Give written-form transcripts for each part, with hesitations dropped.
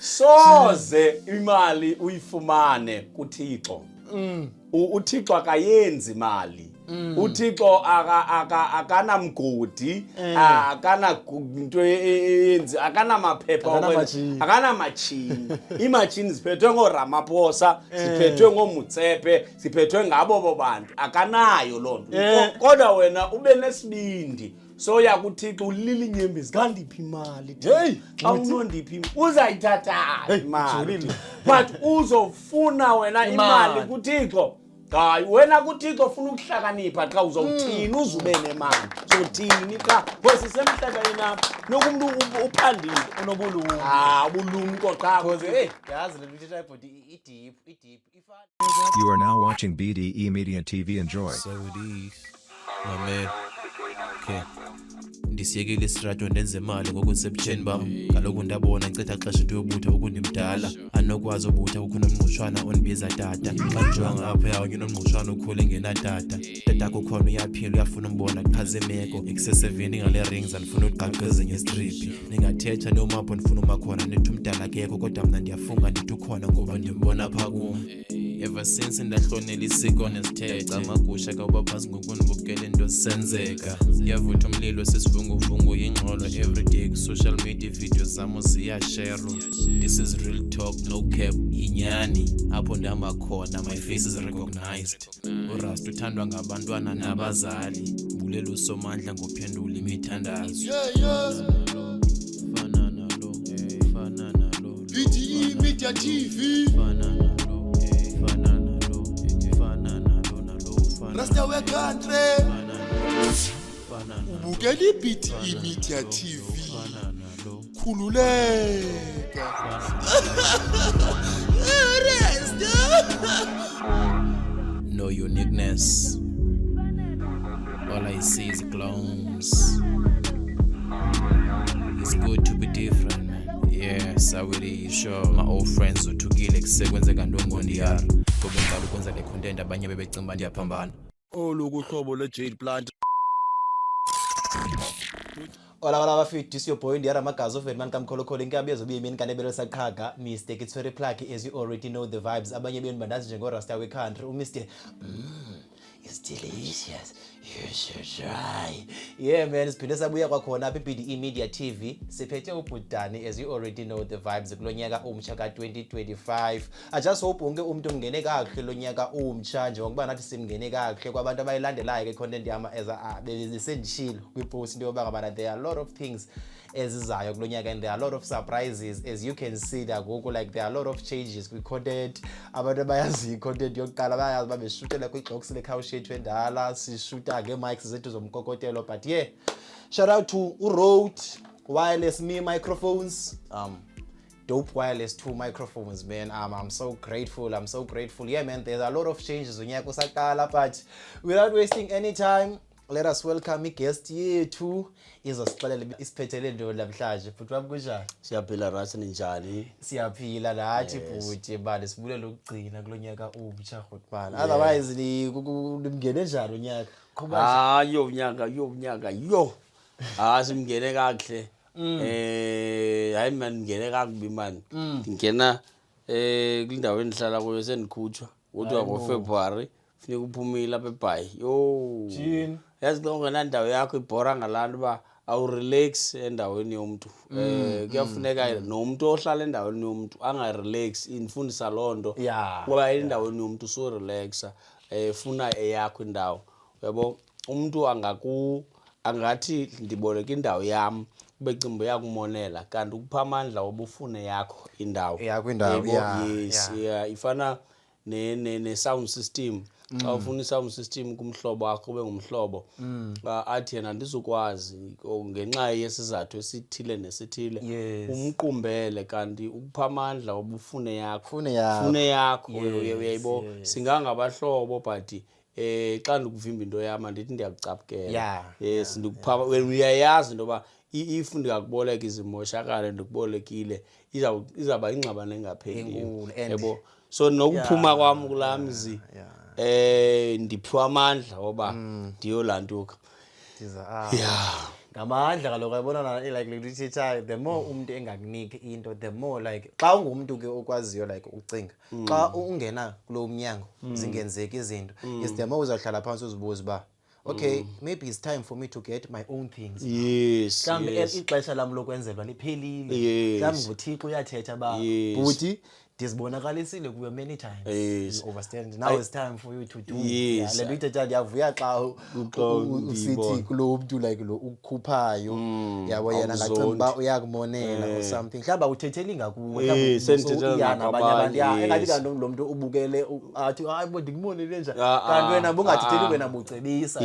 soze imali uyifumane kuThixo. uThixo akayenzi imali. uThixo akanamgodi, akana into eyenzi, akanamaphepha, akanamachini. Imachini ziphethwe ngoRamaphosa, ziphethwe ngoMutsepe, ziphethwe ngabo bantu. Akanayo lonto. Kodwa wena ube nesibindi. So ya kuThixo ulila inyembezi kandiphi imali. Xa unondiphi uzayithatha imali. But uzofuna wena imali kuThixo. Hayi wena kuThixo ufuna ukuhlakanipha xa uzowuthini uzube nemali. Uzothini xa kwesisemhlabeni napha nokumuntu uphandile unobulungu. Ubulungu xa because yazi le nto ithetha ibhodi deep. You are now watching BDE Media TV. Enjoy. So it is. My man. Okay. Ndisiyekile isitrato ndenze imali ngokusebutheni bam. Kaloku ndabona ncitha xesha into yobutha ukundimdala. Anokwazi ubutha ukhona umngqushwana ondibiza tata. Xa ndijonga apha yawo nginomngqushwana ukhule ngenatata. Tatakho ukhona uyaphila uyafuna umbona kuchaza imeko. Excessivini ngale rings andifuna uqaqeza ngestriphi. Ningathetha nomapho ndifuna umakhona nithi umdala akekho kodwa mna ndiyafunga ndithi ukhona ngoba ndimbona phaa kum. Ever since ndahlonela isiko nesithethe amagusha kawubaphasi ngokundibukela into senzeka. Yavutha umlilo sesivunguvungu yingxolo everyday ku social media videos zami ziyashare. This is real talk no cap inyani apho ndihamba khona my face is recognized. uRasta uthandwa ngabantwana nabazali bulela usomandla ngophendula imithandazo. Fana nalo BDE Media TV Rasta we country ubukela iBDE Media TV khululeka. No uniqueness. All I see is clones. It's good to be different, man. Yes, I really sure. My old friends uthukile kusekwenzeka ndongondiyara. Ngoba ngalo kwenza le content abanye bebecimba ndiyaphambana. Olukuhlobo leJade Plant. Ola bafethu is your boy Ndiyara Magazi of Edman Kamkholokholo inkabizo biyimini kanebelo saqhaga Mr. It's very plucky as you already know the vibes abanye benu bandazi njengo Rasta we country Mr. It's delicious. You should try. Yeah man, siphinde sabuya kwakhona apha iBDE Media TV. Siphethe ubhudani as you already know the vibes kulonyaka umtsha ka2025. I just hope wonke umuntu ungene kahle lonyaka umtsha nje ngokuba nathi simngene kahle kwabantu abayilandelayo ke content yama as besendishilo kwipost into yoba ngabana there are a lot of things ezizayo kulonyaka and there are a lot of surprises as you can see that gogo like there are a lot of changes kwi content. Abantu bayazi content yokuqala bayazi babeshutela kwiGlox lekhawushi yethu endala sishuta mics zethu zomkokotelo but yeah shout out to Rode wireless me microphones dope wireless 2 microphones man. I'm so grateful. Yeah man, there's a lot of changes unyaka usaqala but without wasting any time let us welcome a guest yethu izosixelela isiphethele ndo namhlanje futhi wabukunjani. Siyaphila rasa ninjani? Siyaphila nathi futhi bani sibulela ukugcina kulonyaka umtsha khotbana. Otherwise nimngene njani unyaka? Unyaka simngene kahle. Hayi man ngene kakubi man. Ngena kulindawo endihlala kuyo sendikhutshwa kodwa ngoFebruary funeka uphumile lapha eBhayi. Jini yazi xa ungenandawo yakho ibhora ngalantu ba awurelax endaweni yomuntu. Kuyafuneka nomuntu ohlala endaweni yomuntu angarelax infundisa lonto ngoba endaweni yomuntu so relaxa funa eyakho indawo. Yabo umuntu angathi ndiboleka indawo yami kube cimbo yakumonela kanti ukupha amandla obufune yakho indawo. Yes, ifana ne sound system. Xa ufuna i-sound system kumhlobo wakho ube ngumhlobo athi yena ndizokwazi ngenxa yesizathu esithile nesithile umqumbele kanti ukupha amandla obufune yakho uyayibo singangabahlobo but xa ndikuvimba into yami ndithi ndiyakucaphukela. Yes ndikupha uyayazi ndoba if ndikakuboleka izimoshakala ndikubolekile izaba ingxabano engapheliyo yebo. So nokuphuma kwami kulamzi ndiphiwa amandla oba ndiyolantuka. ngamandla kaloku yabona like lithethayo the more umuntu engakuniki into the more like xa ungumuntu ke okwaziyo like ucinga xa ungena kulo mnyango zingenzeka izinto is the more uzawuhlala phansi uzibuza ba okay maybe it's time for me to get my own things yes mhlawumbe ixesha lami lokwenzelwa liphelile mhlawumbe nguThixo uyathetha ba buti ndizibonakalisile kuwe many times you understand now it's time for you to do le nto ithetha ndiyavuya xa usithi kulo mntu like lo ukukhuphayo yabo yena ngacimba uba uyakumonela or something mhlawumbe awuthetheli ngakuwe mhlawumbe abanye abantu engathi kanti lo mntu ubukele athi hayi bo ndikumonele nje kanti wena bungathetheli wena bucebisa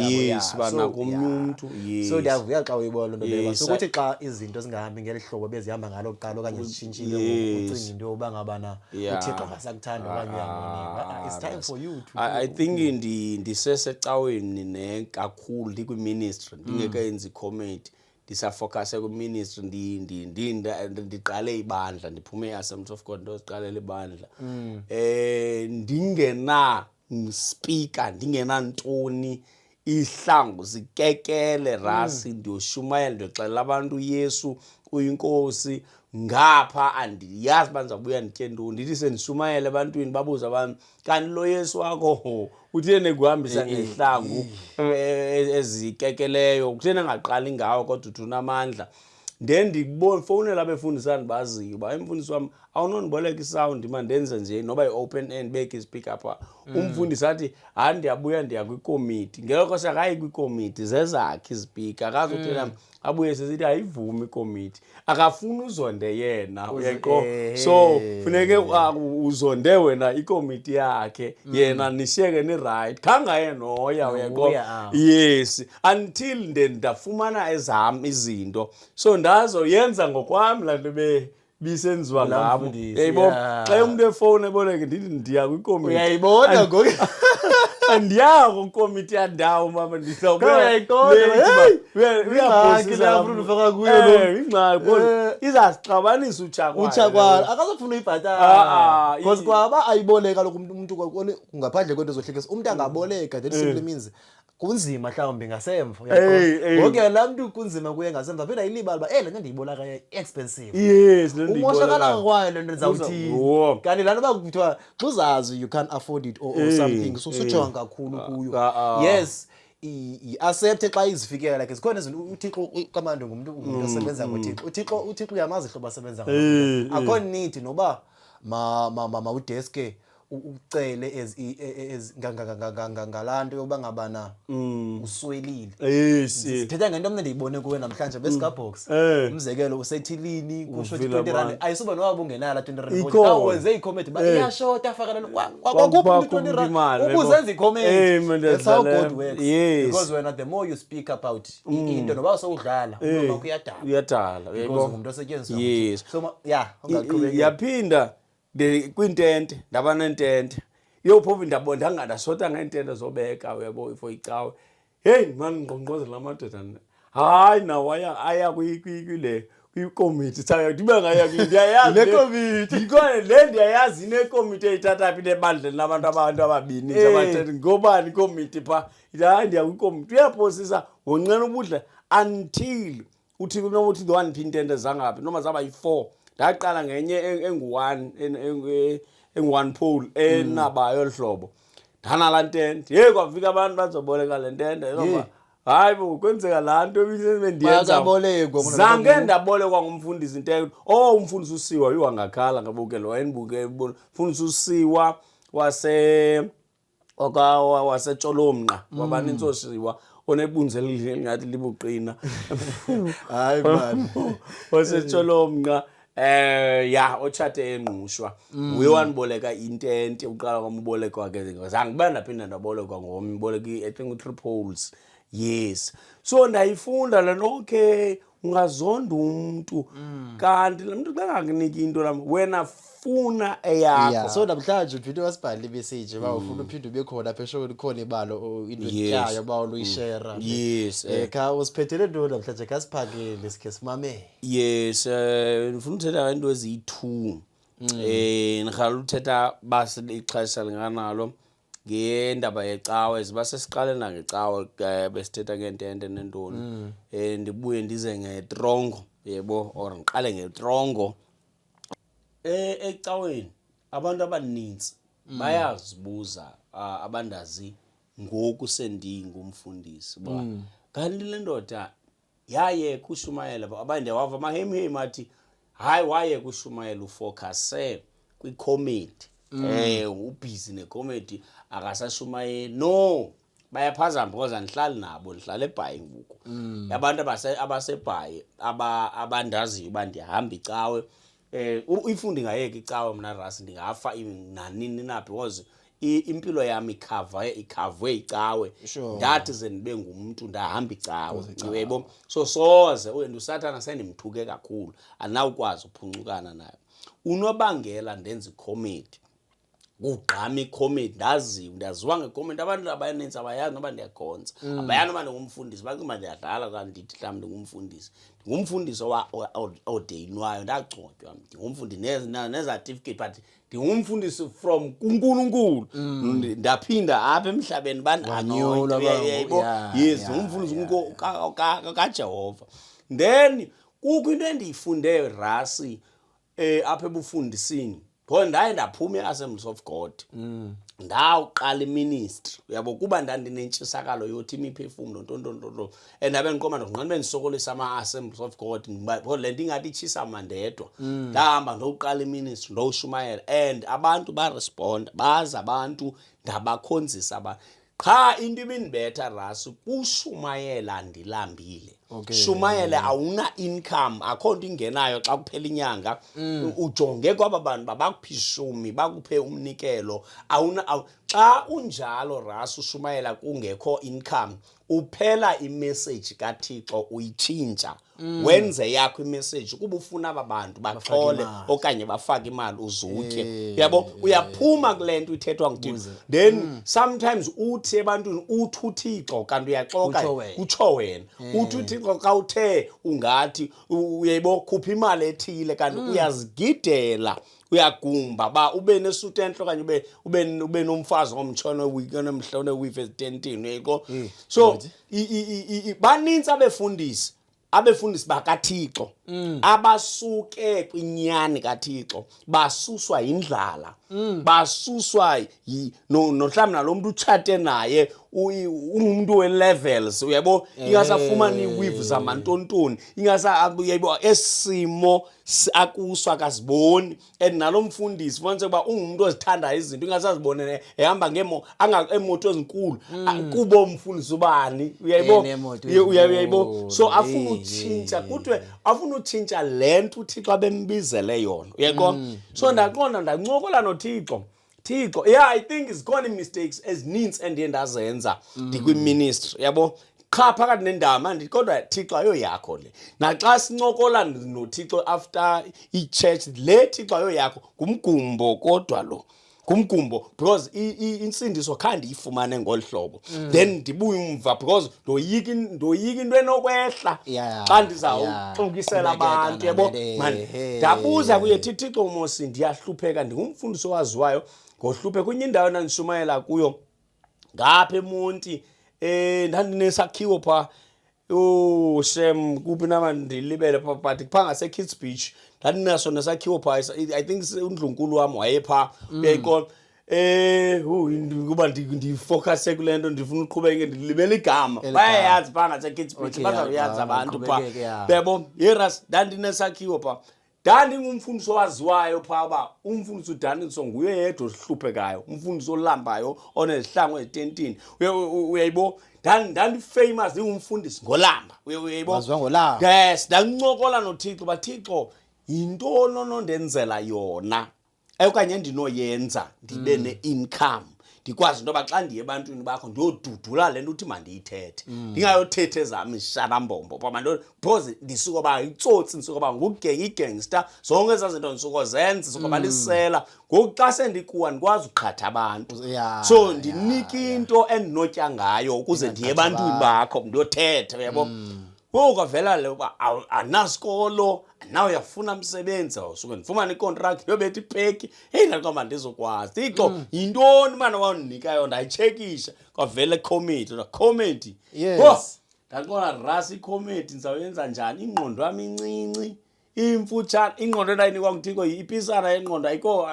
so ndiyavuya xa uyibola lo nto leyo so ukuthi xa izinto zingahambi ngeli hlobo bezihamba ngalo kuqala okanye zishintshile ucinga into yoba ngabana uThixo akasakuthanda okanye uyamonela it's time for you to I think ndisesecaweni nekakhulu ndikwi-ministry ndingekayenzi comedy ndisafocuse kwi-ministry ndiqale ibandla ndiphume e-Assemblies of God ndiziqalela ibandla ndingena speaker ndingena ntoni ihlangu zikekele rasi ndiyoshumayela ndixelela abantu uYesu uyinkosi ngapha andiyazi banzabuya nditye ntoni ndithi sendishumayele ebantwini babuza abantu kanti lo Yesu wakho uthene kuhambisa ngehlangu ezikekeleyo kuthene ngaqali ngawo kodwa uthunamandla ndibona fowunela abefundisana baziyo ba emfundisi wami awunondiboleka isound mandenze nje noba i-open end beke speak up umfundisi athi hayi ndiyabuya ndiya kwikomiti ngelo sakayi kwikomiti zezakhe izipika akazothela abuye sesithi ayivumi ikomiti akafuna uzonde yena uyaqo so funeke uzonde wena ikomiti yakhe yena nishiyeke ni right khanga yena hoya uyaqo yes until ndafumana ezami izinto so ndazo yenza ngokwami la nto bisenziwa ngabo yebo xa umuntu efone eboneke ndithi ndiya kwikomiti uyayibona ngoku andiyako ikomiti yandawo mama izasixabanisa uchakwala akazofuna uyibhatala because kwaba ayiboleka lokhu umuntu ngaphandle kwento zohlekisa umuntu angaboleka that simply means kunzima mhlawumbe ngasemva ngoke la muntu kunzima kuye ngasemva phela ilibala ba le nto ndiyibola ka expensive yes lento umoshakala kwayo lento ndizawuthi kanti lana bakuthiwa xuzazi you can't afford it or something so sujonga kakhulu kuyo yes i-accept xa izifikela like zikhona izinto uThixo kamando ngumuntu osebenza ngoThixo uThixo uyamazi ihlobo asebenza ngalo akho need noba udeske ucele ngalanto yoba ngabana uswelile sithetha ngento mna ndiyibone kuwe namhlanje beScarbox umzekelo usethilini kusho 20 rand ayisuba noba ungenala 20 rand kodwa wenze icomment ba iyashota afakana kwakuphuma 20 rand ubuzenza icomment that's how God works because when the more you speak about into noba sowudlala noma uyadala because umuntu osetshenziswa so yeah ungaqhubeka yaphinda kwintente ndaba nentente yophoba ndabonda ngadasota ngentente zobeka uyabo for icawe hey man ngqonqozela amadoda hayi nawo aya kwile kwikomiti sayo ndibe ngaya ndiyayazi le komiti ikone le ndiyayazi ine komiti ethatha phi lebandleni labantu ababini nje abathethe ngobani komiti pha hayi ndiya kwikomiti uyaphosisa ngonqena ubudla until uthi kunokuthi the one phintente zangaphi noma zaba yi4 ndaqala ngenye engu1 pole enabayo olhlobo ndana ntente kwafika abantu bazoboleka le ntente ngoba hayi bo kwenzeka la nto ebendiyenza zange ndabolekwa ngumfundisi inteke umfundisi usiwa yiwangakhala ngabukelo wayenibuke umfundisi usiwa waseTsholomnqa wabani intsosiwa onebunzeli ngathi libuqina hayi man waseTsholomnqa otshate enqushwa uye waniboleka intente uqala kwamboleko wakhe zange kuba ndaphinda ndabolekwa ngomboleka I think u3 poles yes so ndayifunda lento okay ungazonda umuntu kanti lo muntu xa ngakuniki into lami wena funa eyakho so namhlanje uphinde wasibhala imessage ba ufuna uphinde ube khona phesho khona ibalo into etyayo ba uyishare yes kha usiphethele ntoni namhlanje kasiphakele sikhe simame yes ngifuna uthetha into eziyi2 ngikhala uthetha base ixesha linganalo ngendaba yecawe ziba sesiqalena ngecawe besithetha ngentente nentoni ndibuye ndize ngetrongo yebo or ngiqale ngetrongo ecaweni abantu abaninzi bayazibuza abandazi ngoku sendingumfundisi ba kanti le ndoda yaye kushumayela abanye wava amahemhem athi hayi waye kushumayela ufocuse kwicomedy ubusy necomedy akasashumayeli no bayaphazama because andihlali nabo ndihlala eBhayi ngoku abantu abasebhayi abandaziyo uba ndihamba icawe ifundi ngayeka icawe mna rasi ndingafa nanini na because impilo yami ikhavwe icawe ndathi ze ndibe ngumuntu ndahamba icawe yebo so soze usathana sendimthuke kakhulu anawukwazi uphuncukana naye unobangela ndenza icomedy kugqama icomedy ndaziwa ngecomedy abantu abaninzi abayazi noba ndiyakhonza abayazi noba ndingumfundisi bacinga ndiyadlala kanti ndithi mhlawumbi ndingumfundisi odeyinwayo ndagcotywa ndingumfundi necertificate but ndingumfundisi from kuNkulunkulu ndaphinda apha emhlabeni bandanyolwa yes ndingumfundisi kaJehova then kukho into endiyifunde rasi apha ebufundisini ngoba ndaye ndaphuma eAssemblies of God ndawuqala iministry uyabo kuba ndandinentshisakalo yothi imiphefumulo ntontontonto endabe ndiqoma ndokunqanbe ndisokolisa ama-Assemblies of God ngoba le nto ingathi itshisa mandedwa ndahamba ndoqala iministry ndowushumayela and abantu baresponda baza abantu ndabakhonzisa abantu qha into ibindibetha rasi kushumayela ndilambile shumayele awuna income akho nto ingenayo xa kuphela inyanga ujonge kwaba bantu babakuphishumi bakuphe umnikelo xa unjalo rasi ushumayela kungekho income uphela imessage kaThixo uyitshintsha wenze yakho imessage kuba ufuna abantu baxole okanye bafake imali uzutye yabo uyaphuma kule nto ithethwa nguThixo then sometimes uthi ebantwini uthi uThixo kanti uyaxoka kutsho wena uthi uThixo xa uthe ungathi uyayibo khupha imali ethile kanti uyazigidela uyagumba ba ube nesuit enhle okanye ube nomfazi omtshona weekend emhlone wife ezitentini uyiko so baninzi abefundisi bakaThixo abasuke kwinyani kaThixo basuswa indlala basuswa nohlamba nalomuntu utshate naye umuntu we-levels uyabo ingasafumani iweave zamantontoni ingasa esimo akuswa akaziboni and nalomfundisi fonse kuba ungumuntu ozithanda izinto ingasazibonene ehamba emoto ezinkulu kubo umfundisi ubani uyayibo so afuna utshintsha kuthiwe afuna utshintsha lento uThixo abembizele yona uyaqonda so ndaqonda ndancokola noThixo yeah I think it's gone mistakes ezininzi endiye ndazenza ndikwi-ministry yabo qha phakathi nendaba manje kodwa Thixo ayo yakho le naxa sincokola noThixo after i-church le Thixo ayo yakho ngumgumbo kodwa lo ngumgumbo because insindiso khandi ifumane ngolhlobo then ndibuye umva because ndoyika into enokwehla xa ndizawuxokisela abantu yabo man ndabuza kuye Thixo umosi ndiyahlupheka ndingumfundisi owaziwayo ngohluphe kwenye indawo endandishumayela kuyo ngapha eMonti ndandinesakhiwo pha shem kuphi nama ndilibele pha but kupha ngase-Kids Beach ndandinaso nesakhiwo pha I think uNdlunkulu wami wayepha uyayikona kuba ndifocuse kule nto ndifuna uqhubeke ndilibele igama bayayazi pha ngase-Kids Beach bazawuyazi abantu pha yebo yeras ndandinesakhiwo pha ndandingumfundisi owaziwayo pha uba umfundisi uDanielson nguye yedwa osihluphekayo umfundisi olambayo onezihlangu ezitentini uyayibo ndandifamous ndingumfundisi ngolamba uyayibo waziwa ngolamba yes ndancokola noThixo baThixo yintoni onondenzela yona okanye ndinoyenza ndibe ne-income ndikwazi into yoba xa ndiye ebantwini bakho ndiyodudula le nto uthi mandiyithethe ndingayothetha ezami isharambombo because ndisuka ba itsotsi ndisuka ba ngugangster zonke ezaa zinto ndisuka zenze ndisuka balisela ngoku xa sendikuwa ndikwazi uqhatha abantu so ndinika into endinotya ngayo ukuze ndiye ebantwini bakho ndiyothetha uyabo kwavela le uba anasikolo nawe uyafuna umsebenzi awusuke ndifumane icontract yobetha ipheki hey ndaqamba ndizokwazi Thixo yintoni manje wawunika yona ndayitshekisha kwavela comedy Yes. ndaqonda rasi comedy ndizawuyenza njani ingqondo yami incinci imfutshane ingqondo endayinikwa nguThixo ipisana yengqondo ayikho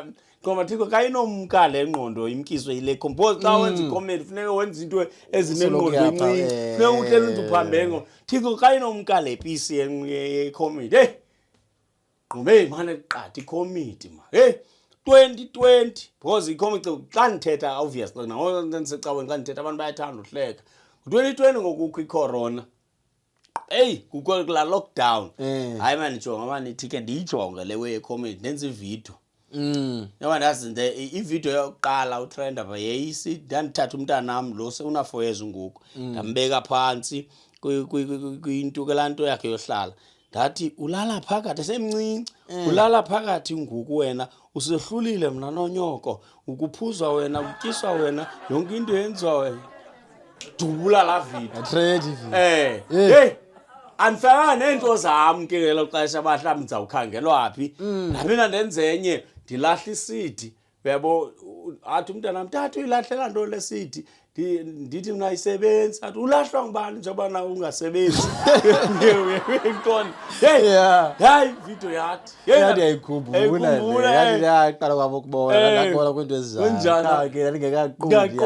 ngoba Thixo kayinomka le ngqondo imkiswe yile compose xa wenza icomedy funeka wenza into ezinengqondo encinci funeka uhleli unze uphambengo Thixo kayinomka le pisi ye-comedy hey ngube manje qatha icomedy ma hey 2020 because icomedy xa ndithetha obviously nawo ndisecaweni xa ndithetha abantu bayathanda uhleka 2020 ngokukho icorona hey kukho la lockdown hayi manje jonga manje ithike ndiyijonge le way comedy nenza ivideo yaba ndazinze ivideo yokuqala utrend aba yeyisi ndandithatha umntana nami lo una 4 years ngoku ndambeka phansi kwinto ke lanto yakhe yohlala ndathi ulala phakathi esemncinci ulala phakathi ngoku wena usehlulile mina nonyoko ukuphuzwa wena utyiswa wena yonke into yenziwa wena dubula la video trade hey anifaka nento zami ke ngelo xesha abahlambi ndizawukhangelwa phi ndaphinda ndenze enye ndilahla isidi uyabo athi umntana mthathu uyilahlela nto lesidi ndithi mina ayisebenzi athi ulahlwa ngubani njengoba na ungasebenzi ngiyaqonda hey hayi video yathi yathi ayikhumbula yathi yaqala kwabo ukubona ngakubona kwento ezizayo ke ndingekaqondi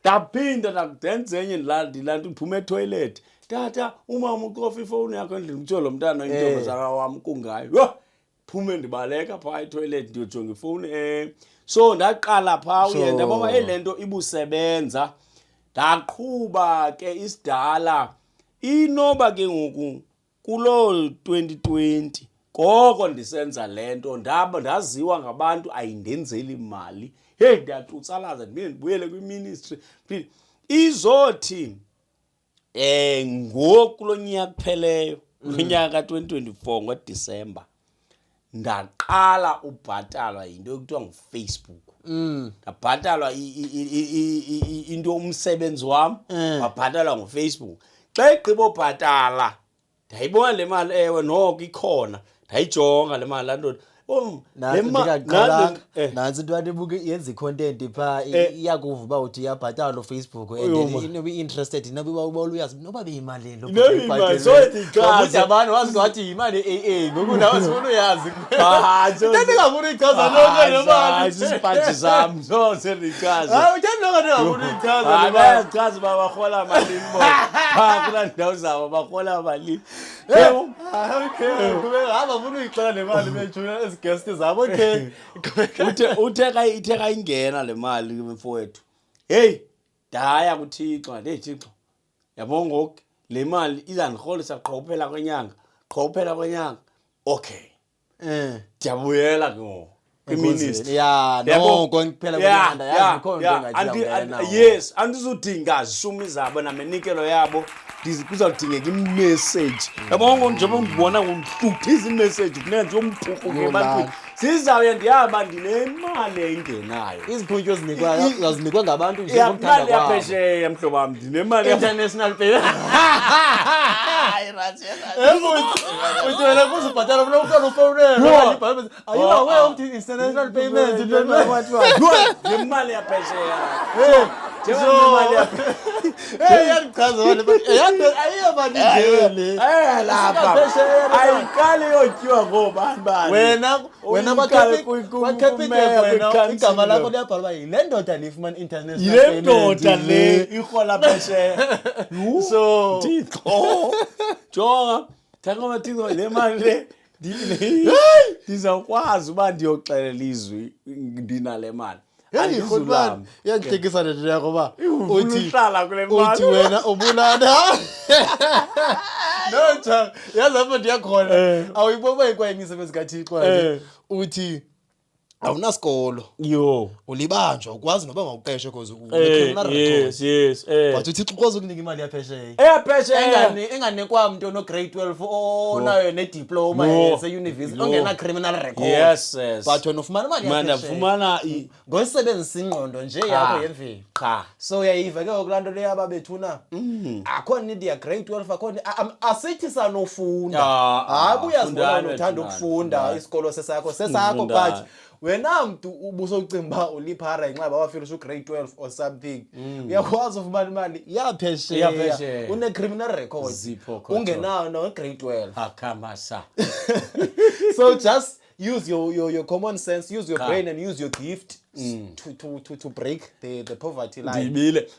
ndaphinda ndenze enye ndilanto uphume etoilet tata umama uqofa ifoni yakho endlini utho lo mntana intombazana wami kungayo phume ndibaleka phaa etoilet ndiyojonga ifoni so ndaqala phaa uyenda baba elento ibusebenza ndaqhuba ke isidala inoba ke ngoku kulo 2020 koko ndisenza lento ndaziwa ngabantu ayindenzeli imali hey ndiyacutsalaza ndibuyele kwiministry izothi ngoku lo nyaka kupheleyo unyaka 2024 ngoDisemba ndaqala ubhatalwa into ekuthiwa nguFacebook ndabhatalwa into umsebenzi wami wabhatalwa nguFacebook xa igqiba ubhatala ndayibona le mali ewe noko ikhona ndayijonga le mali lanto nansi into anebuke yenza icontent pha iyakuva uba uthi iyabhatalwa lo Facebook and inobe interested inobe uba uyazi noba beyimali lo ukuthi abantu wazi ngathi imali AA ngoku nawe sifuna uyazi ndingafuna ichaza lonke le mali isiphathi sami so sendichaza hayi uthanda lokho ndingafuna ichaza le mali bayachaza babahola malini bona kula ndawo zabo bahola malini okay hamba ufuna uyixela le mali bejuna guest zabo okay uthe ka ingena le mali mfowethu hey daya kuThixo Thixo yabo ngoku le mali izandiholisa qhophela kwenyanga okay ndiyabuyela ke ngoku kwiministry noko kuphela kwenyanga yazi khona into engathi yes andizudinga zishumi zabo namenikelo yabo kuzawudingeka imessage yabo njengoba ngibona ngomhluthiza imessage kunenze umthuko ke ebantwini sizawuye ndiyaba ndinemali engenayo izikhunjwe zinikwa ngabantu nje ngomthanda kwabo yaphesheya mhlobo wami ndinemali international pay uthi wena kuzibhatala mina ukufuna ufonela ayiwa aware of international payments nemali yaphesheya yandichaza wale ayiyabani njele lapha ayiqali yotyiwa ngobani wena bakhephite wena igama lakho liyabhalwa yile ndoda lifumana international yile ndoda le ihola phesheya so Thixo jonga thangoma Thixo le mali le ndizawukwazi uba ndiyoxelela izwi ndinale mali andizulami yangihlekisa nje yakho ba uthi wena ubulana no cha yazi apho ndiyakhona awuyibona ikwayimisebenzi kaThixo uthi awunasikolo ulibanjwa ukwazi noba ngawuqeshe because unecriminal record yes but uThixo ukwazi ukunika imali yaphesheya enganikwa umuntu no grade 12 onayo ne diploma yase university ongena criminal record yes but wena ufumana imali yaphesheya manje ufumana ngosebenzisa ingqondo nje yakho yemvelo cha so uyayiva ke okulando le yababethuna akhona need ya grade 12 akhona asithi sanofunda hayi buyazibona unothanda ukufunda isikolo sesakho but wena mntu ubusokucimba uliphara inxaba wafika grade 12 or something uyakwazi ufumana imali yaphesheya une criminal record ungenayo no grade 12 akamasa so just use your common sense, use your brain and use your gift to break the poverty line. Ndibile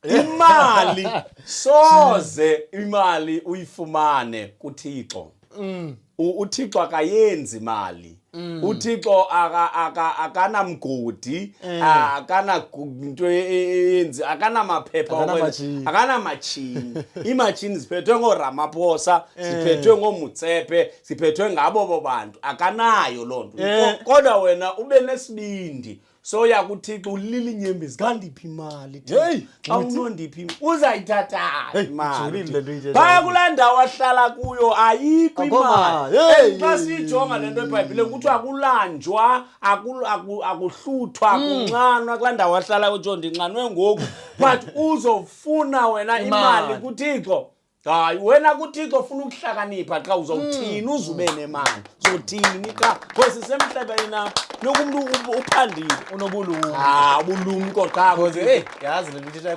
imali soze imali uyifumane kuThixo. uThixo akayenzi imali. uThixo akanamgodi, akana into eyenzi, akanamaphepha, akanamachini. Imachini ziphethwe ngoRamaphosa, ziphethwe ngoMutsepe, ziphethwe ngabo bantu. Akanayo lonto. Kodwa wena ube nesibindi. So yakuThixo ulila inyembezi kandiphi imali xa unondiphi uzayithatha imali phaya kulaa ndawo ahlala kuyo ayikho imali xa siyijonga le nto eBhayibhileni kuthiwa akulanjwa akuhluthwa akunxanwa kulaa ndawo ahlala kuyo ndinxanwe ngoku but uzofuna wena imali kuThixo. Hayi wena kuThixo ufuna ukuhlakanipha xa uzawuthini uzube nemali uzothini xa kwesisemhlabeni na nokumuntu uphandile unobulumko ubulumko xa because yazi le nto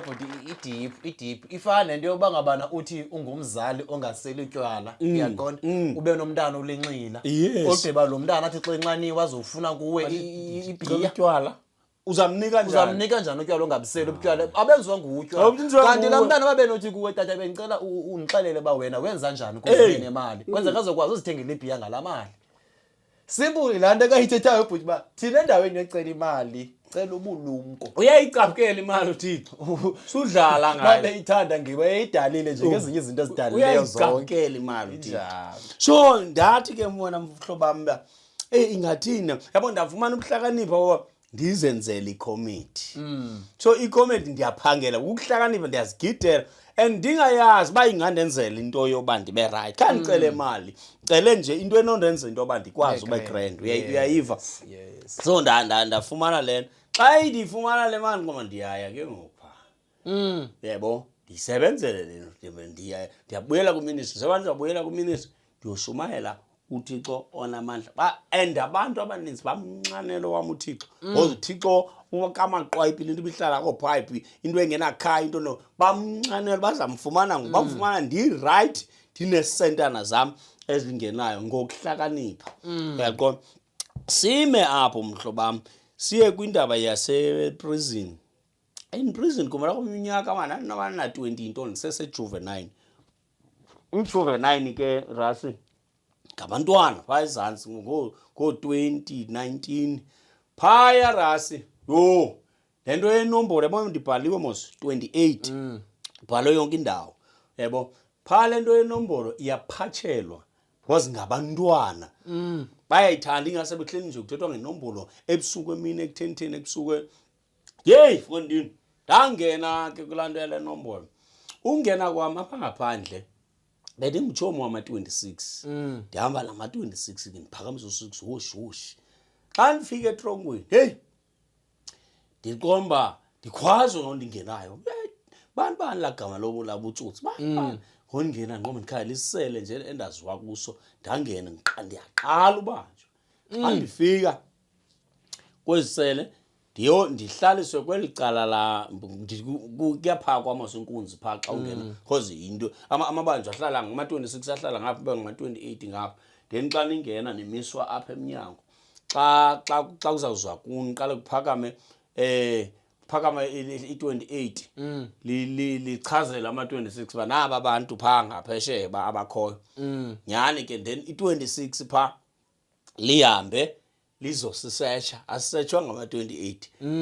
ithi deep ifana nento yokuba ngabana uthi ungumzali ongaseli utywala uyaqonda ube nomntana ulenxila ogqiba lo mntana athi xa enxaniwe azofuna kuwe ibhiya uzamnika njani utywala ongabiseli ubutywala abenziwa ngutywala kanti la mntana babenothi kuwe tata bengicela undixelele ba wena wenza njani ukuze nemali kwenza kazokwazi uzithengela ibhiya ngalamali simple la nto kayithethayo bhuti ba thina endaweni yocela imali cela ubulumko uyayicaphukela imali uThixo sudlala ngayo bayithanda ngibe eyidalile nje ngezinye izinto ezidalileyo zonke uyayicaphukela imali uThixo so ndathi ke mona mhlobo bami ingathina yabo ndavumana ubuhlakanipha ngoba ndizenzele icomedy so icomedy ndiyaphangela ukuhlakanipha ndiyazigidela and ndingayazi ba ingandenzela into yoba ndibe right kha ndicele imali cele nje into enondenza into yoba ndikwazi ube grand uyayiva so ndafumana lena xa ndifumana le mali ngoba ndiyaya ke ngopha yebo ndisebenzele lento ndiyabuyela kuminister sebantu ndiyabuyela kuminister ndiyoshumayela uThixo onamandla and abantu abaninzi bamncanelo wami uThixo ngoba uThixo ukamaqwayipi into ibihlala kopipe into engenakhaya into no bamncanelo bazamfumana bamfumana ndi right ndinesentana zami ezingenayo ngokuhlakanipha uyaqonda sime apho mhlobam siye kwindaba yase prison in prison kumela kuminyaka mana na 20 into sese juvenile ujuvenile ke rasi ngabantwana phaya ezantsi ngo-2019 phaya rasi lento yenombolo yabo ndibhaliwe mos 28 bhalo yonke indawo yebo phaya lento yenombolo iyaphatshelwa because ngabantwana bayayithanda ingase behleli nje kuthethwa ngenombolo ebusuku emini ekutheni ebusuku fondini ndangena ke kulaa nto yale nombolo ungena kwami apha ngaphandle bendingumtshomi wama-26 ndihamba lama-26 ke ndiphakamisa u-6 woshi xa ndifike etrongweni ndiqomba ndikhwazo nondingenayo bani lagama lobo labutsotsi ngondingena ngqondo ndikhalisele nje endaziwa kuso ndangena ndiyaqala ubanjwa xa ndifika kwezisele ndihlaliswe kweli cala la kuyapha kwamasenkunzi pha xa ungena because into amabanjwa ahlala ngama-26 ahlala ngapha ngama-28 ngapha then xa ningena nemiswa apha eminyango xa kuzawuzwa kuniqala kuphakame phakama i-28 lichazela ama-26 banaba abantu pha ngaphesheya abakhoyo nyani ke then i-26 pha lihambe lizosisetsha asisetshelwa ngama-28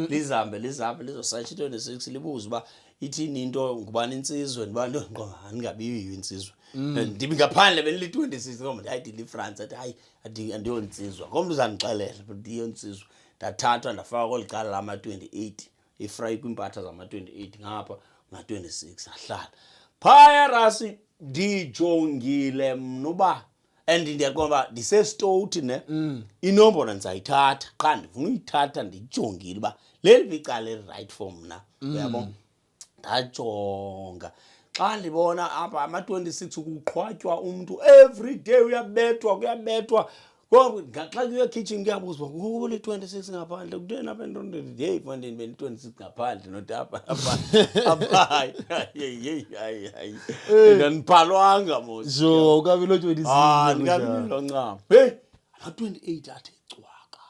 lizahambe lizosearch i-26 libuze uba ithini into ngubani insizwe ndingabiyiyo insizwe ndibi ngaphandle benili-26 ngoba hayi ndilifrance athi hayi andiyonsizwa ngomntu uzandixelela ndiyonsizwe ndathathwa ndafaka kweli cala lama-28 ifrayi kwiimpatha zama-28 ngapha ma-26 ahlala phaya rasi ndijongile mna uba and ndiyaqonda ndisestoti ne inombolo ndizayithatha qha ndifuna uyithatha ndijongile uba leli icala eli-right for mna uyabo ndajonga xa ndibona apha ama-26 kuqhwatywa umntu every day kuyabethwa xa kuye kitchen kuyabuza uba kukho le-26 ngaphandle kuteni apha entondweni yeyi fondini beni-26 ngaphandle notapha hayi ndandibhalwanga mos so ukabilo 26 ndikabilo ncam heyi ama-28 athe cwaka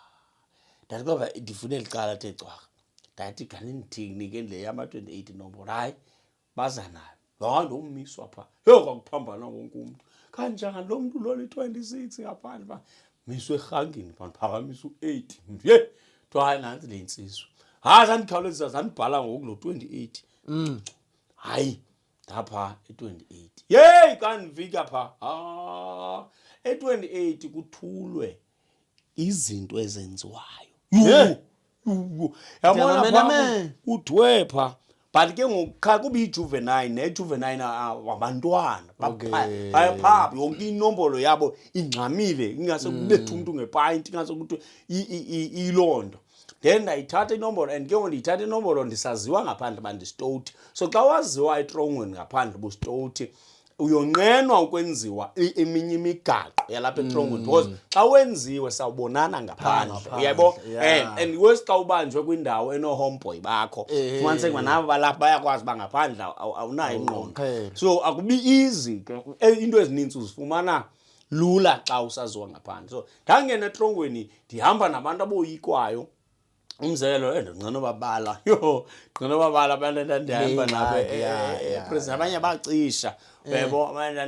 ndathi baba ndifune eli cala athe cwaka ndathi ganindithini ke le yama-28 inombolo hayi baza nayo ndommiswa phaa kwakuphambana wonke umntu kanjani lo mntu lo li-26 ngaphandle phaa miswe erhangini phaa ndiphakamisa u-8 ye kuthiwa hayi nantsi le ntsizwa zandikhawulezisa zandibhala ngoku lo 28 hayi ngapha e-28 yeyi kandifika phaa e-28 kuthulwe izinto ezenziwayo yabona phaa kudwe phaa but ke ngokukha kuba ijuvenile nejuvenile wabantwana phaa yonke inombolo yabo ingxamile ingase kubethe umuntu ngepayinti ingase kuthi ilondo then ndayithatha inombolo and ke ngoku ndiyithatha inombolo ndisaziwa ngaphandle bandistoti so xa waziwa etrongweni ngaphandle bustoti uyonqenwa ukwenziwa eminye imigaqo yalapha etrongweni because xa wenziwe sawubonana ngaphandle uyaybo and worse xa ubanjwe kwindawo eno-homeboy bakho fumaniseke banabo balapha bayakwazi bangaphandle awunayo ingqondo so akubi easy into ezininzi uzifumana lula xa usaziwa ngaphandle so ndangena etrongweni ndihamba nabantu aboyikwayo umzekelo ndingcono babala abantu endandihamba nabo president abanye bacisha yebo abanye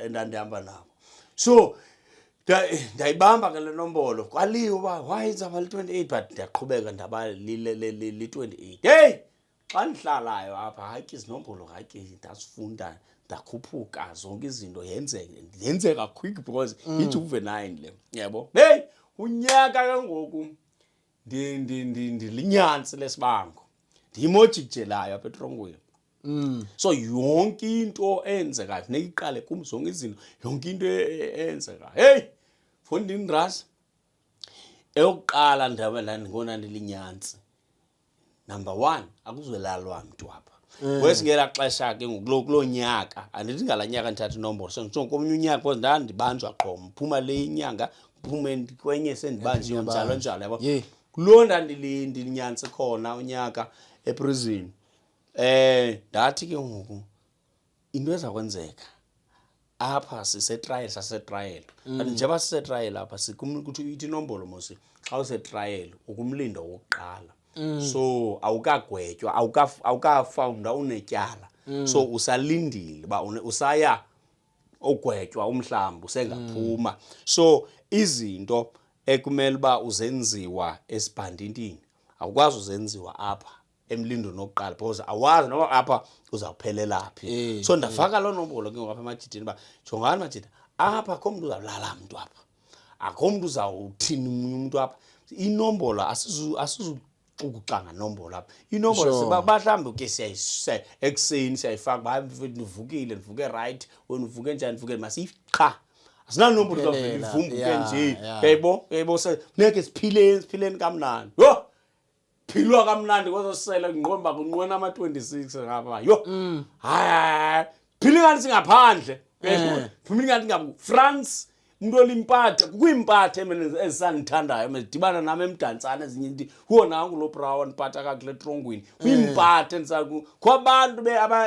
endandihamba nabo so ndayibamba ke le nombolo kwaliwe uba wayenza li-28 but ndiyaqhubeka ndaba li-28 heyi xa ndihlalayo apha hayi izinombolo hayi ndazifunda ndakhuphuka zonke izinto yenzeka quick because ijuvenile le yabo heyi unyaka ke ngoku ndilinyantsi lesibango ndiyimojikjelayo apha etrongweni so yonke into eyenzekayo funeka iqale kum zonke izinto yonke into eyenzekayo heyi fondini rasa eyokuqala ndingona ndilinyantsi number 1 akuzwelalwa mntu apha kwesingela xesha ke ngokuloo nyaka andithi ngalaa nyaka ndithatha inombolo so nditsho komnye unyaka because ndandibanjwa qho mphuma le inyanga kuphume kwenye sendibanjiwe njalo yabo kuloo ndandilinyantsi khona unyaka eprison ndathi ke ngoku into eza kwenzeka apha sasetrial and njengoba sisetrial apha kuthi ithi inombolo mosi xa usetrial ukumlindo wokuqala so awukagwetywa awukafawunda unetyala so usalindile uba usaya ogwetywa umhlawumbi usengaphuma so izinto ekumele uba uzenziwa esibhandintini awukwazi uzenziwa apha emlindweni wokuqala because awazi noma apha uzawuphelela phi so ndafaka loo nombolo ke ngapha emajidini uba jongani majida apha akho mntu uzawulala mntu apha akho mntu uzawuthini umntu apha inombolo asizuxukuxanga nombolo apha inombolo bahlambe ke ekuseni siyayifaka ndivukile ndivuke right wena uvuke njani ndivuke masiyiqha asinanombolo uzawuvela ivumbuke nje yayibona funeke siphileni kamnandi yho philwa kamnandi kwezosela ngqomba kunqwena ama-26 ngapha yho hayi phile ngathi singaphandle phile ngathi France umuntu olimpatha kuyimpatha ezisandithandayo medibana nami emdantsana ezinye into wona angulo brown phatha kakule trongweni kuyimpatha endisaku kwabantu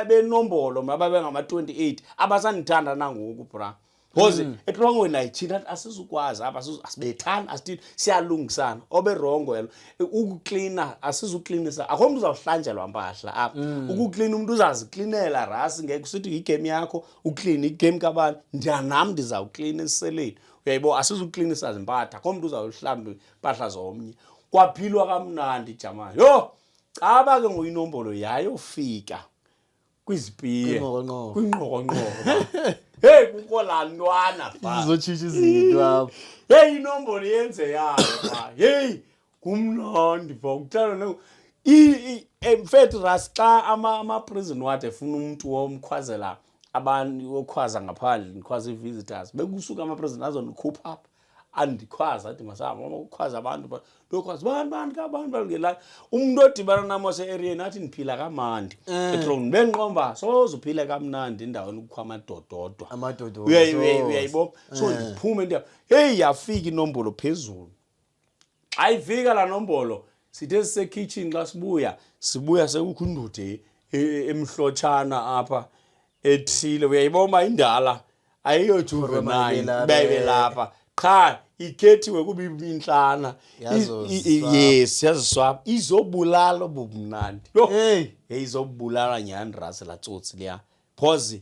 benombolo ababengama-28 abasandithanda nangoku bra because etrongweni ayithina asizukwazi apha asibethani asithini siyalungisana oberongo yelo ukuklina asizuklinisa akho mntu uzawuhlanjelwa mpahla apha ukuklina umuntu uzaziklinela rasi ngeke usithi igame yakho uklina igame kabani ndiyanam ndizawuklina esiseleni uyayibo asizuklinisa zimpatha akho mntu uzawuhlamba impahla zomnye kwaphilwa kamnandi jamani yho caba ke ngoyinombolo yayofika kwizipiye kwingqokonqoko hey kukho laa ntwana zizotshintsha izinto apha hey inombolo yenzeyayo pha hey kumnandi pha kuthana in fact ras xa ama-prison ward efuna umntu womkhwazela abantu okhwaza ngaphandle ndikhwaza i-visitors bekusuka ama-president azonikhupha apha andikhwaza athi masahamba ukukhwaza abantu lokhwaza bantu ngela umuntu odibana nami wase-eriyeni athi ndiphila kamandi etroni benqomba soze uphile kamnandi endaweni ukukho amadododo uyayibona so ndiphume ndiya heyi yafika inombolo phezulu ayifika la nombolo sithe sisekitchen xa sibuya sekukho indoda emhlotshana apha ethile uyayibona indala ayiyojuvenile bebe lapha cha ikhethiwe kuba inhlana yes yaziswap izobulala obumnandi hey izobulala nyani rase la tsotsi leya pause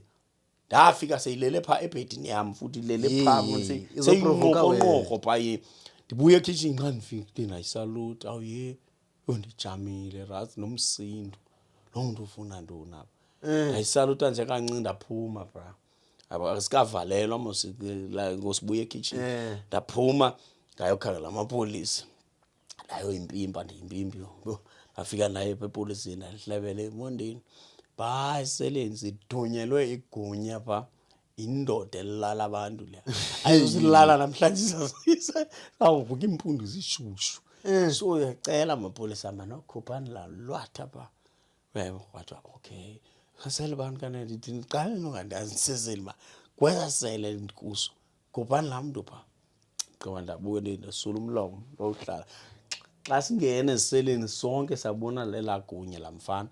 ndafika seyilele pha ebhedini yami futhi ilele pha ukuthi seyinqoqo pha ye ndibuye ekitchen xa ndifike nayisalute awuye yondijamile rase nomsindo lo muntu ufuna ntoni apha ayisaluta nje kancane ndaphuma bra asikavalelwa ngosibuye ekitchen ndaphuma ngayokhangela amapolisi layo impimpa ndiyimpimpi afika naye epolisini alihlebele emondeni bhayi selenzi idonyelwe igunya pha indoda elala abantu la ayisilala namhlanje awuvuka impundu zishushu so uyacela amapolisi amana okhuphani la lwatha pha wathi okay kasele bantu kana ndithini qala nongandazi seseli ba kwesele ndikuso kubani la mntu pha ngoba ndabuye ndisula umlomo lohlala xa singene eseleni sonke sabona lela kunye lamfana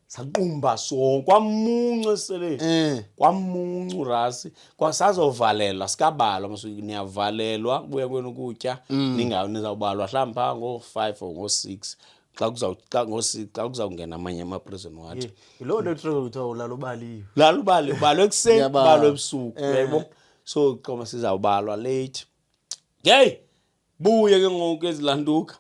saqumba sonke kwamuncu eseleni kwamuncu rasi kwasazovalelwa sikabalwa masuku niyavalelwa buya kwenu ukutya nizawubalwa mhlawumbe ngo-5 or ngo-6 xa kuzawungena amanye ama-prison wathi yiloo nto kuthiwa ubalwa ekuseni balwa ebusuku uyayibona so qoma sizawubalwa late hey buye ke ngoku ezilanduka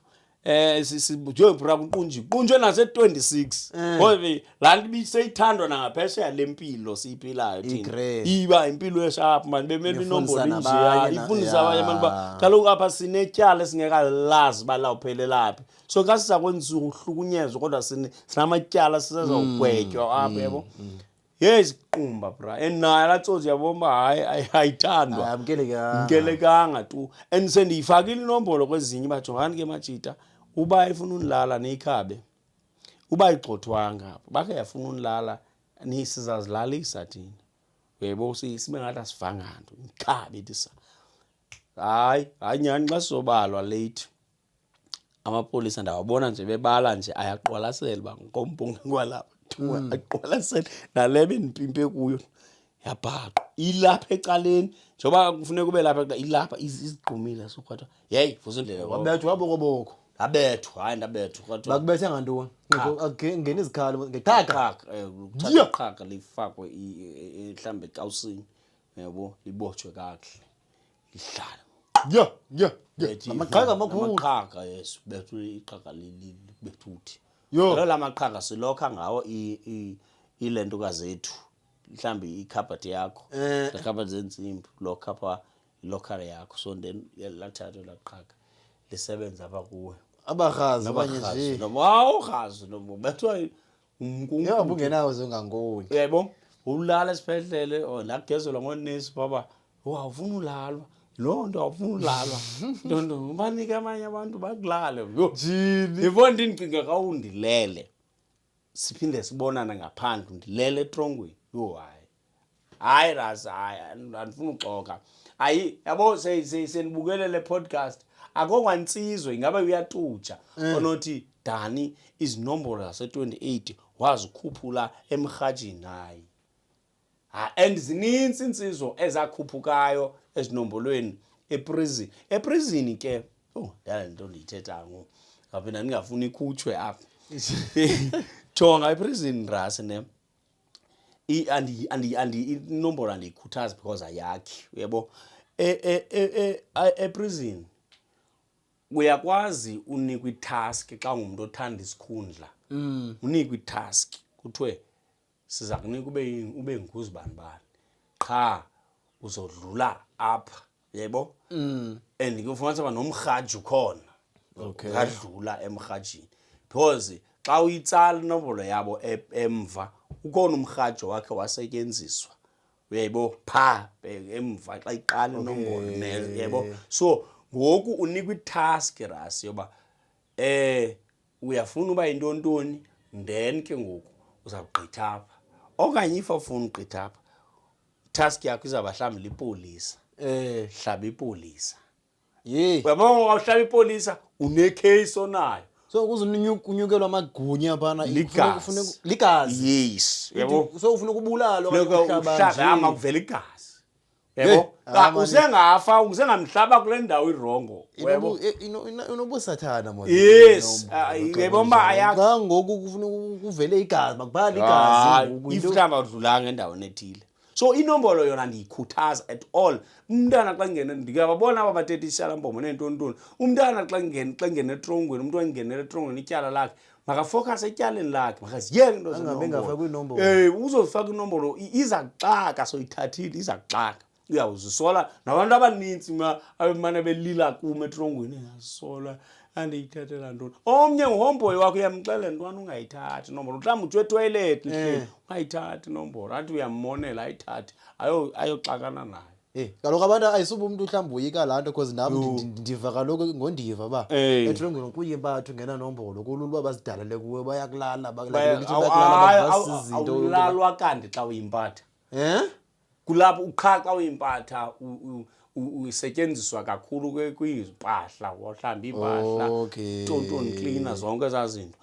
kunje nase-26 ngoba laa nto ibiseyithandwa nangaphesheya lempilo siyiphilayo thina iba impilo yesharp mani bemele inombolo injeya ifundisa abanye abantu uba kaloku apha sinetyala esingekalazi uba lawuphelelaphi so xa sizakwenza uhlukunyezwa kodwa sinamatyala sisezawugwetywa apha yabo yes qumba bra and naye laa tsotsi yabona uba hayi ayithandwa amkelekanga tu and sendiyifakile inombolo kwezinye bajongani ke majita uba ifuna unilala niyikhabe uba igxothwanga bakhe yafuna unilala sizazilalisa thina uyayibona sibe ngathi asivanga nto ikhabe tisa hayi nyani xa sizobalwa late amapolisa ndawabona nje bebala nje ayaqwalasela uba nkomponge kwalapha aqwalasela nale bendimpimpe kuyo yabhaqwa ilapha ecaleni njengoba kufuneka kube lapha ilapha izigqumile sokwathiwa yeyi vusindlela wabethwa wabokoboko abethwa hayi ndabethwa bakubethe ngantoni ngena izikhalo ngeqhaga lifakwe mhlambe ekawusini yabo libotshwe kakuhle lihlala amaqhaga amakhulu amaqhaga yes bethwe iqhaga libethuthi lo lamaqhaga silokha ngawo ilento kazethu mhlambe ikhabhathi yakho ikhabhathi zensimbi lokha pha locker yakho so then lathatha laqhaga lisebenza apha kuwe abarhazi abanye nje wow hazi no bethwa umkungu yabungenawo zongangoni uyayibona ulala esiphehlele nakugezelwa ngonesi baba awufuna ulalwa lo nto awufuna ulalwa nto ubanike amanye abantu bakulale jini yibona ndincinga ka undilele siphinde sibonana ngaphandle ndilele etrongweni hayi rasa hayi andifuna uxoka ayi yabo senibukele le podcast akokwansizwe ingabe uyatutsha onothi Dani izinombolo zase-28 wazi ukhuphula emrhajini hayi and zininzi insizwe ezakhuphukayo ezinombolweni eprizini ke ndala nto ndiyithetha ngo ngaphinda ndingafuni ikhutshwe apha jonga eprizini rasa ne inombolo andiyikhuthazi because ayakhi uyabo eprizini uyakwazi unikwe itask xa ungumuntu othanda isikhundla unikwe itask kuthiwe siza kunika ube nguzibani bani qha uzodlula apha yebo and kufumanisa ba nomrhaji khona ngadlula emrhajini because xa uyitsala inombolo yabo emva ukhona umrhaji wakhe wasetyenziswa uyayibona pha emva xa iqala inombolo yebo. So ngoku unikwa itask Ras yoba uyafuna uba intontoni then ke ngoku uzawugqitha apha okanye if awufuna ugqitha apha task yakho izawuba mhlawumbi lipolisa hlaba ipolisa uyabona awuhlaba ipolisa unecase onayo so ukunyukelwa amagunya phana ligazi yes yabo so ufuna ukubulala ukuhlaba makuvela igazi yebo usengafa usengamhlaba kule ndawo irongo yebo inobusathana manje yes yebo mba xa ngoku kufuna kuvele igazi makubhala igazi ngoku ifhlamba udlulanga endaweni ethile. So inombolo yona ndiyikhuthaza at all. Umntana xa ngene ndikababona aba bathetha ishalambombo nentontoni. Umntana xa ngene etrongweni, umuntu ongenele etrongweni ityala lakhe, makafocus etyaleni lakhe, makaziyeke into zenombolo. Uzofaka inombolo iza kuxaka soyithathile iza kuxaka. Uyawuzisola nabantu abaninzi abemane belila kuma etrongweni yazisola andiyithathela ntoni. Omnye ngihomboyi wakho uyamxelela ntwana ungayithathi inombolo. Mhlawumbi uthi ethoyilethi ungayithathi inombolo. Athi uyammonela ayithathe ayoxakana naye. Kaloku abantu ayisuba umuntu mhlawumbi uyika laa nto because nami ndiva kaloku ngondiva ba etrongweni kuye impatho ngena nombolo kulula uba bazidalele kuwe bayakulala awulalwa kanti xa uyimpatha kulapho uqhaqa uyimpatha usetyenziswa kakhulu kwizimpahla wahlamba impahla tontoni cleaner zonke ezazinto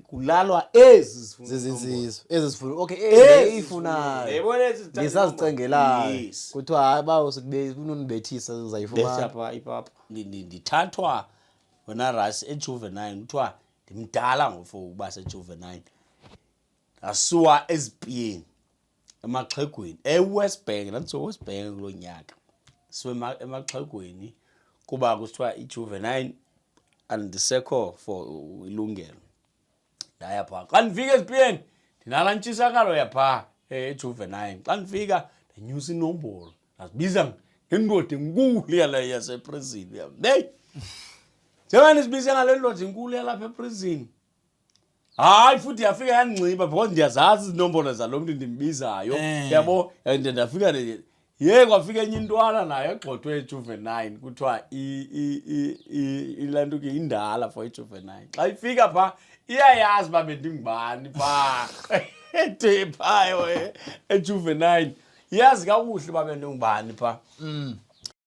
kulalwa ezi zifuna okay ezifunayo ngisazicengelayo kuthiwa hayi ba unibethisa uzayifumana ipapa ndithathwa wena Ras ejuvenile kuthiwa ndimdala ngofo uba sejuvenile asuwa ezipiyeni emaxhegweni eWestbank nanso Westbank kulo nyaka siwe emaxhegweni kuba kuthiwa ijuvenile andisekho for ilungelo ndaya pha xa ndifika ezipiyeni ndinala ntshisakalo yapha ejuvenile xa ndifika ndanyusa inombolo ndazibiza ngendoda enkulu yale yaseprison hey njengoba ndisibize ngale ndoda enkulu yalapha eprison hayi futhi yafika yangciba because ndiyazazi inombolo zalo mntu ndimbizayo yabo ndafika kwafika enye intwana nayo egxothwe ejuvenile kuthiwa ilanto ke indala for ejuvenile xa ifika pha iyayazi uba bendingubani pha etephayo ejuvenile iyazi kakuhle uba bendingubani pha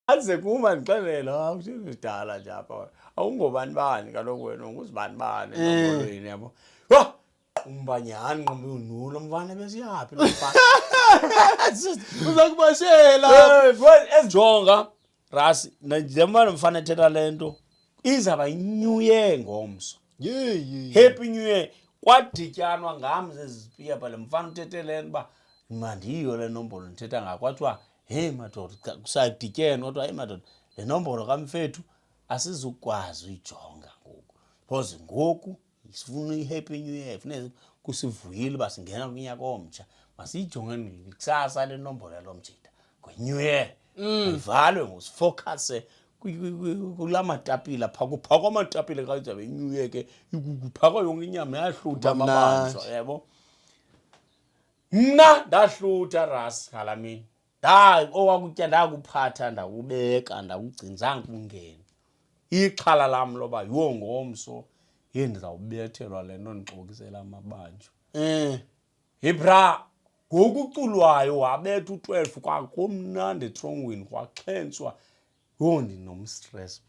aze kuma ndixelela usidala nje apha awungobani bani kaloku wena unguzibani bani enombolweni yabo umbanyani ngomnulo mfana besiyaphi lapha uza kubashela ezijonga Ras njengoba mfana ethetha lento izaba inew year ngomso happy new year kwadityanwa ngam zezipiya pha le mfana uthethe lento ba mandiyo le nombolo ndithetha ngayo kwathiwa hey madoda kusadityenwa kodwa hey madoda le nombolo kamfethu asizukwazi uyijonga ngoku because ngoku sifuna i-happy new year funeka kusivuyile uba singena kunyaka omtsha masiyijonge kusasa le nombolo yalo mjida ngo-new year ivalwe ngosifocuse kula matapila phakwa amatapile xa izabe i-new year ke kuphakwa yonke inyama yahlutha amabanjwa yabo mna ndahlutha Ras ngala mini owakutya ndakuphatha ndakubeka ndakugcinzanga kungena ixhala lam loba yho ngomso ndizawubethelwa le nto ndixokisela amabanjwa hebra ngokuculwayo wabetha u-12 kwakomnandi etrongweni kwaxhentswa yho ndinomstress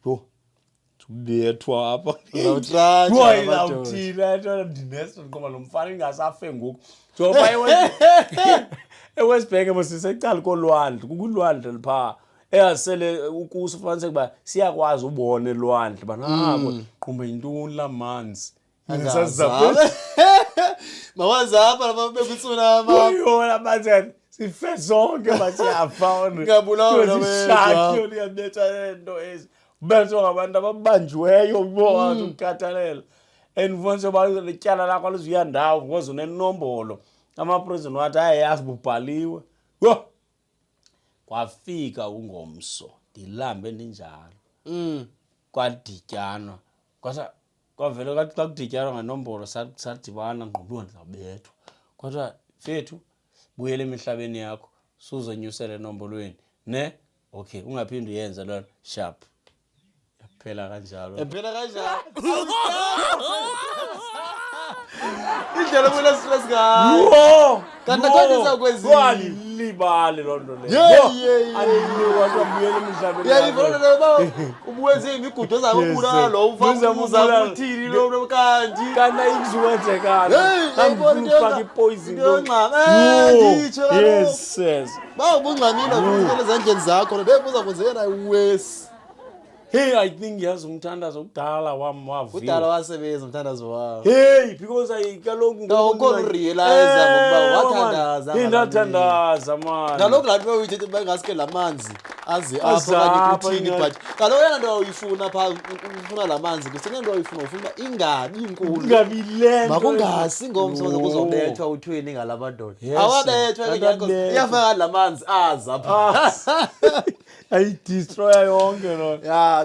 ndibethwa apha izawuthile ndinesa ndiqoba lo mfana ingasafe ngoku njengoba eWestbank mosisecala kolwandle kukulwandle liphaa eyasele ukuso ufanise kuba siyakwazi ubona elwandle banako qhumbe intoni lamanzi mawazapha lababekutsunama yona bathi sife zonke basiyafa ngabulawo liyabetha lento ezi ubethwa ngabantu ababanjiweyo ubowazi ukukhathalela and mfonse baletyala lakho alizuyandawo because unenombolo amaprison wathi ayayazi bubhaliwe yho kwafika ungomso ndilambe ndinjalo kwadityanwa kwavele kathi xa kudityanwa ngenombolo sadibana ngqobiwe ndizawubethwa kodwa fethu buyele emihlabeni yakho suzonyusela enombolweni ne okay ungaphindi uyenza lona sharp yaphela kanjalo Phela kanjani? Indlela kumele stress ngayo. Kanti konke izakwenziwa. libale lonto le andinikwa kwabuyela emhlabeni Uyayibona lo ubuwenze imigudu ezakubulala lo ufaka uthini lo kanti kana ikuzwenzekana ayibona ipoison ngitsho yes yes bawubungxamile ukuzela ezandleni zakho lo bebuza kwenzekela wesi hey I think yazi umthandazo kudala wami udala wavila wasebenza umthandazo wawo hey because kaloku ngokho realize ngokuba wathandaza ndathandaza man ngalokho lathi bewuyithethe bangasike lamanzi aze apha kanye kuthini but kaloku yena nto uyifuna pha ufuna lamanzi kusenento uyifuna ufuna ingabi inkulu ngabile makungasi ngomsozo kuzobethwa uthweni ngalabadoda awabethwa ke yakho iyafaka lamanzi aza pha ayi destroy yonke lo ya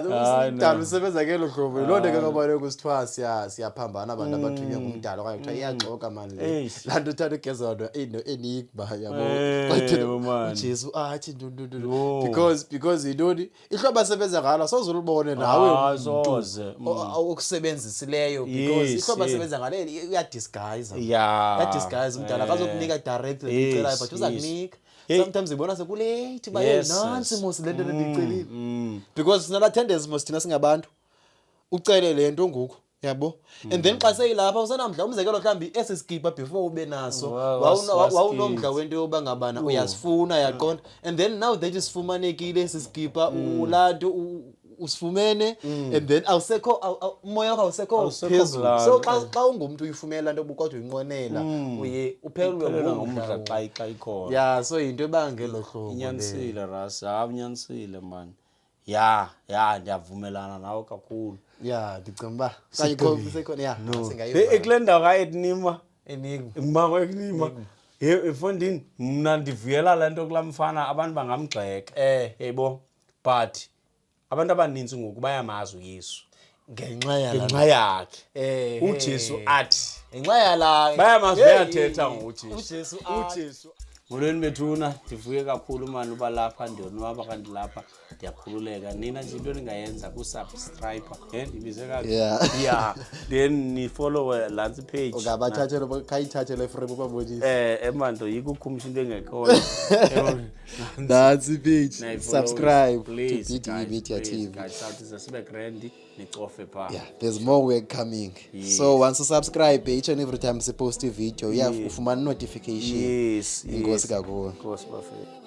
umdala usebenza ke lo hlobo lonke ke ngoba kusithiwa siyaphambana abantu abathunywe ngumdala okanye kuthiwa iyaxoka manje le lanto uthanda ugeza wona enigba yabo kwathela uJesu athi ndundu because yintoni ihlobo asebenza ngalo sozulubone nawe soze okusebenzisileyo because ihlobo asebenza ngale uyadisguise uyadisguise umdala akazokunika directly icelayo but uzakunika sometimes ibona sekulate baye nansi mos lento endicelile because sinala tendency mos thina singabantu ucele lento ngoku yabo and then xa seyilapha usanamdla umzekelo mhlambi esiskipa before ube naso wawunomdla wento yoba ngabana uyasifuna yaqonda and then now that isifumanekile esiskipa ulanto usifumene and then awusekho umoya wakho awusekho phezulu so xa ungumuntu uyifumela into kodwa uyinqonela uye uphelwe ngomdla xa ikhona yeah so into ebangelo hlobo inyanisile rasa awunyanisile man ndiyavumelana nawe kakhulu yeah ndicimba kanye khona yeah singayiva ekulenda ka Ednima enigma ngibako ekunima efondini mina ndivuyela lento kulamfana abantu bangamgxeka yebo but abantu abaninzi ngoku bayamazi uYesu ngenxa yakhe uJesu athi ngenxa yala bayamazi bayathetha ngoJesu uJesu molweni bethuna ndivuye kakhulu manje uba lapha ndiyonwaba kanti lapha ndiyakhululeka nina nje into ningayenza kusubscriber ndibize kahle yeah then ni follow lance page ungabathathela khayithathele frame ubabonisa emando yikukhumsha into engekho lance page subscribe to please BDE Media TV guys sibe grand nicofe pha yeah there's more work coming so once you subscribe each and every time we post a video ufumana notification yes ingozi kakhulu of course perfect